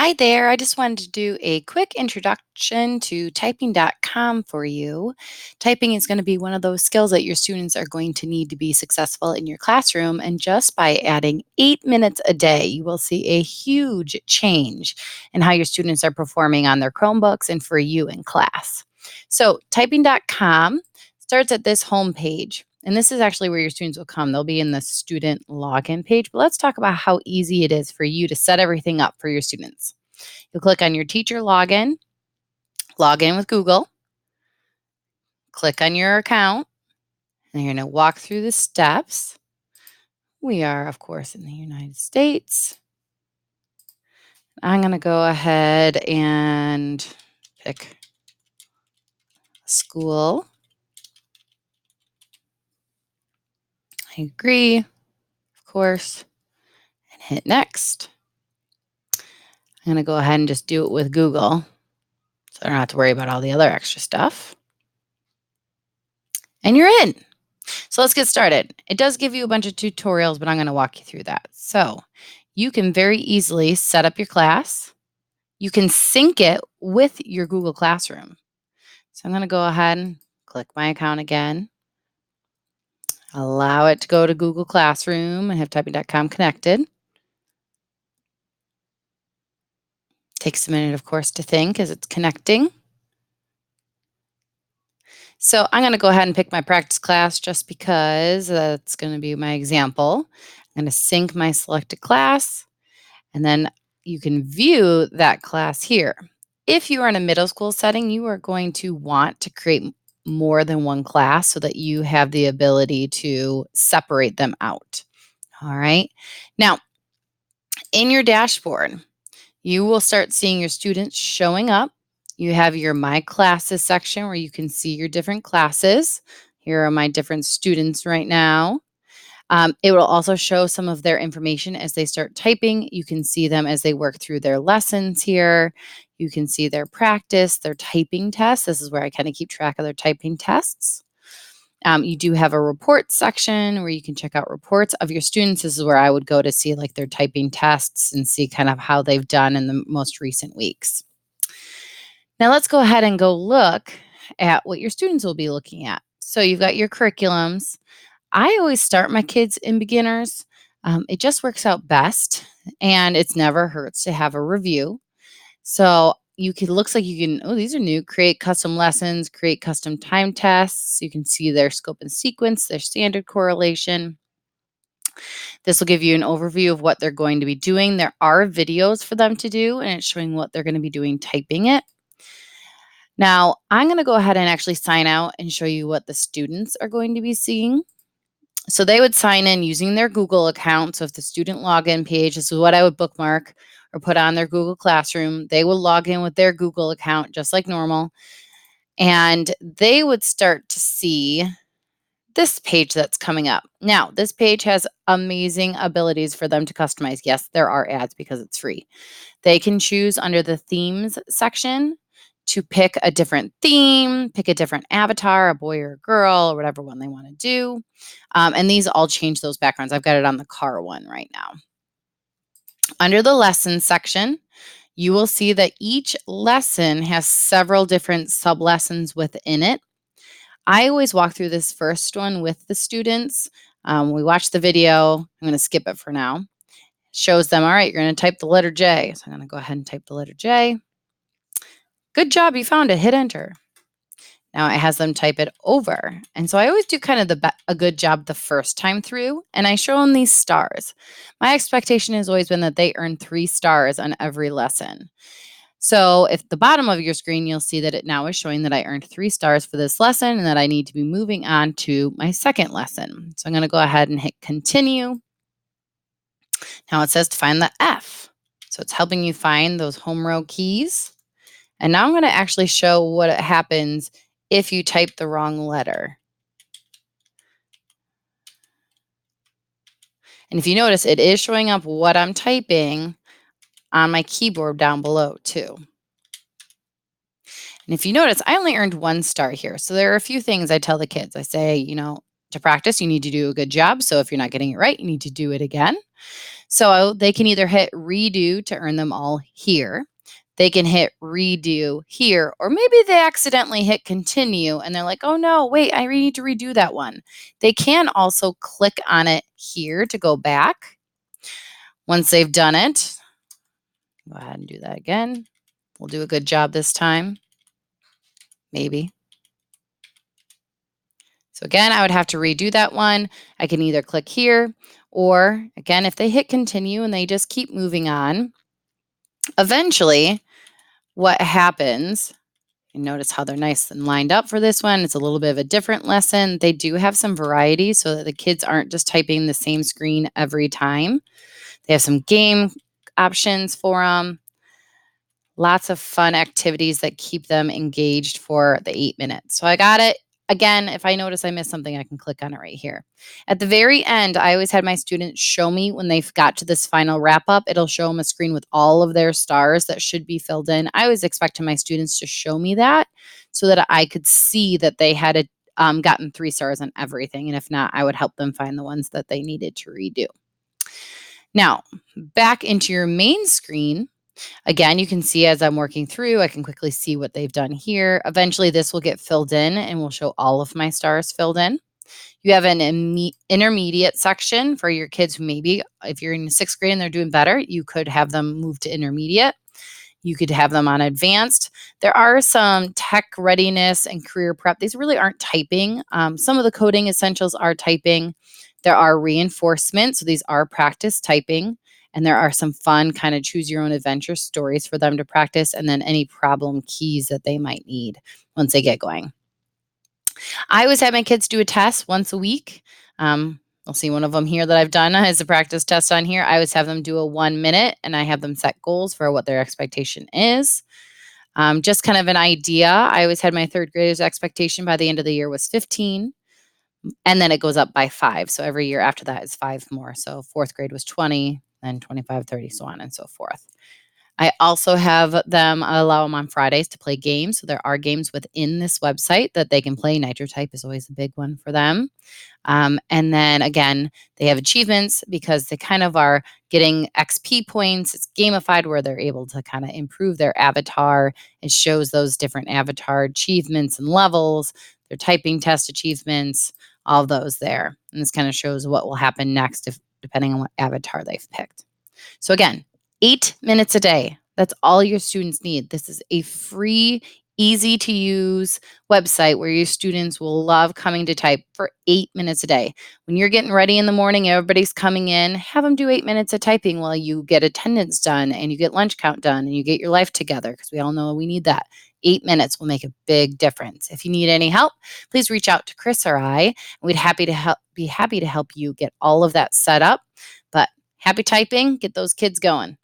Hi there. I just wanted to do a quick introduction to typing.com for you. Typing is going to be one of those skills that your students are going to need to be successful in your classroom. And just by adding 8 minutes a day, you will see a huge change in how your students are performing on their Chromebooks and for you in class. So, typing.com starts at this home page. And this is actually where your students will come. They'll be in the student login page. But let's talk about how easy it is for you to set everything up for your students. You'll click on your teacher login, log in with Google, click on your account, and you're going to walk through the steps. We are, of course, in the United States. I'm going to go ahead and pick school. I agree, of course, and hit next. I'm going to go ahead and just do it with Google, so I don't have to worry about all the other extra stuff. And you're in. So let's get started. It does give you a bunch of tutorials, but I'm going to walk you through that. So you can very easily set up your class. You can sync it with your Google Classroom. So I'm going to go ahead and click my account again. Allow it to go to Google Classroom and have typing.com connected. Takes a minute, of course, to think as it's connecting. So I'm going to go ahead and pick my practice class just because that's going to be my example. I'm going to sync my selected class, and then you can view that class here. If you are in a middle school setting, you are going to want to create more than one class so that you have the ability to separate them out. All right. Now, in your dashboard, you will start seeing your students showing up. You have your My Classes section where you can see your different classes. Here are my different students right now. It will also show some of their information as they start typing. You can see them as they work through their lessons here. You can see their practice, their typing tests. This is where I kind of keep track of their typing tests. You do have a report section where you can check out reports of your students. This is where I would go to see like their typing tests and see kind of how they've done in the most recent weeks. Now let's go ahead and go look at what your students will be looking at. So you've got your curriculums. I always start my kids in beginners. It just works out best, and it's never hurts to have a review. So you can looks like you can, oh, these are new, create custom lessons, create custom time tests. You can see their scope and sequence, their standard correlation. This will give you an overview of what they're going to be doing. There are videos for them to do, and it's showing what they're going to be doing typing it. Now, I'm going to go ahead and actually sign out and show you what the students are going to be seeing. So they would sign in using their Google account. So if the student login page, this is what I would bookmark or put on their Google Classroom. They will log in with their Google account just like normal. And they would start to see this page that's coming up. Now, this page has amazing abilities for them to customize. Yes, there are ads because it's free. They can choose under the themes section to pick a different theme, pick a different avatar, a boy or a girl, or whatever one they want to do. And these all change those backgrounds. I've got it on the car one right now. Under the lessons section, you will see that each lesson has several different sub-lessons within it. I always walk through this first one with the students. We watch the video. I'm going to skip it for now. Shows them, all right, you're going to type the letter J. So I'm going to go ahead and type the letter J. Good job, you found it. Hit enter. Now it has them type it over. And so I always do kind of a good job the first time through, and I show them these stars. My expectation has always been that they earn 3 stars on every lesson. So if the bottom of your screen, you'll see that it now is showing that I earned 3 stars for this lesson and that I need to be moving on to my second lesson. So I'm going to go ahead and hit continue. Now it says to find the F. So it's helping you find those home row keys. And now I'm going to actually show what happens if you type the wrong letter. And if you notice, it is showing up what I'm typing on my keyboard down below too. And if you notice, I only earned 1 star here. So there are a few things I tell the kids. I say, to practice. You need to do a good job. So if you're not getting it right, you need to do it again. So they can either hit redo to earn them all here. They can hit redo here, or maybe they accidentally hit continue and they're like, oh no, wait, I need to redo that one. They can also click on it here to go back. Once they've done it, go ahead and do that again. We'll do a good job this time. Maybe. So again, I would have to redo that one. I can either click here, or again, if they hit continue and they just keep moving on, eventually what happens, and notice how they're nice and lined up for this one. It's a little bit of a different lesson. They do have some variety so that the kids aren't just typing the same screen every time. They have some game options for them. Lots of fun activities that keep them engaged for the 8 minutes. So I got it. Again, if I notice I missed something, I can click on it right here. At the very end, I always had my students show me when they've got to this final wrap up, it'll show them a screen with all of their stars that should be filled in. I always expected my students to show me that so that I could see that they had gotten 3 stars on everything. And if not, I would help them find the ones that they needed to redo. Now, back into your main screen. Again, you can see as I'm working through, I can quickly see what they've done here. Eventually, this will get filled in and will show all of my stars filled in. You have an intermediate section for your kids who maybe, if you're in 6th grade and they're doing better, you could have them move to intermediate. You could have them on advanced. There are some tech readiness and career prep. These really aren't typing. Some of the coding essentials are typing. There are reinforcements. So these are practice typing. And there are some fun kind of choose your own adventure stories for them to practice. And then any problem keys that they might need once they get going. I always have my kids do a test once a week. You'll see one of them here that I've done as a practice test on here. I always have them do a 1 minute and I have them set goals for what their expectation is. Just kind of an idea. I always had my 3rd graders' expectation by the end of the year was 15. And then it goes up by 5. So every year after that is 5 more. So 4th grade was 20, then 25, 30, so on and so forth. I also have them allow them on Fridays to play games. So there are games within this website that they can play. NitroType is always a big one for them. And then again, they have achievements because they kind of are getting XP points. It's gamified where they're able to kind of improve their avatar. It shows those different avatar achievements and levels, their typing test achievements, all of those there. And this kind of shows what will happen next depending on what avatar they've picked. So again, 8 minutes a day. That's all your students need. This is a free, easy to use website where your students will love coming to type for 8 minutes a day. When you're getting ready in the morning, everybody's coming in, have them do 8 minutes of typing while you get attendance done and you get lunch count done and you get your life together, because we all know we need that. 8 minutes will make a big difference. If you need any help, please reach out to Chris or I. We'd be happy to help you get all of that set up. But happy typing, get those kids going.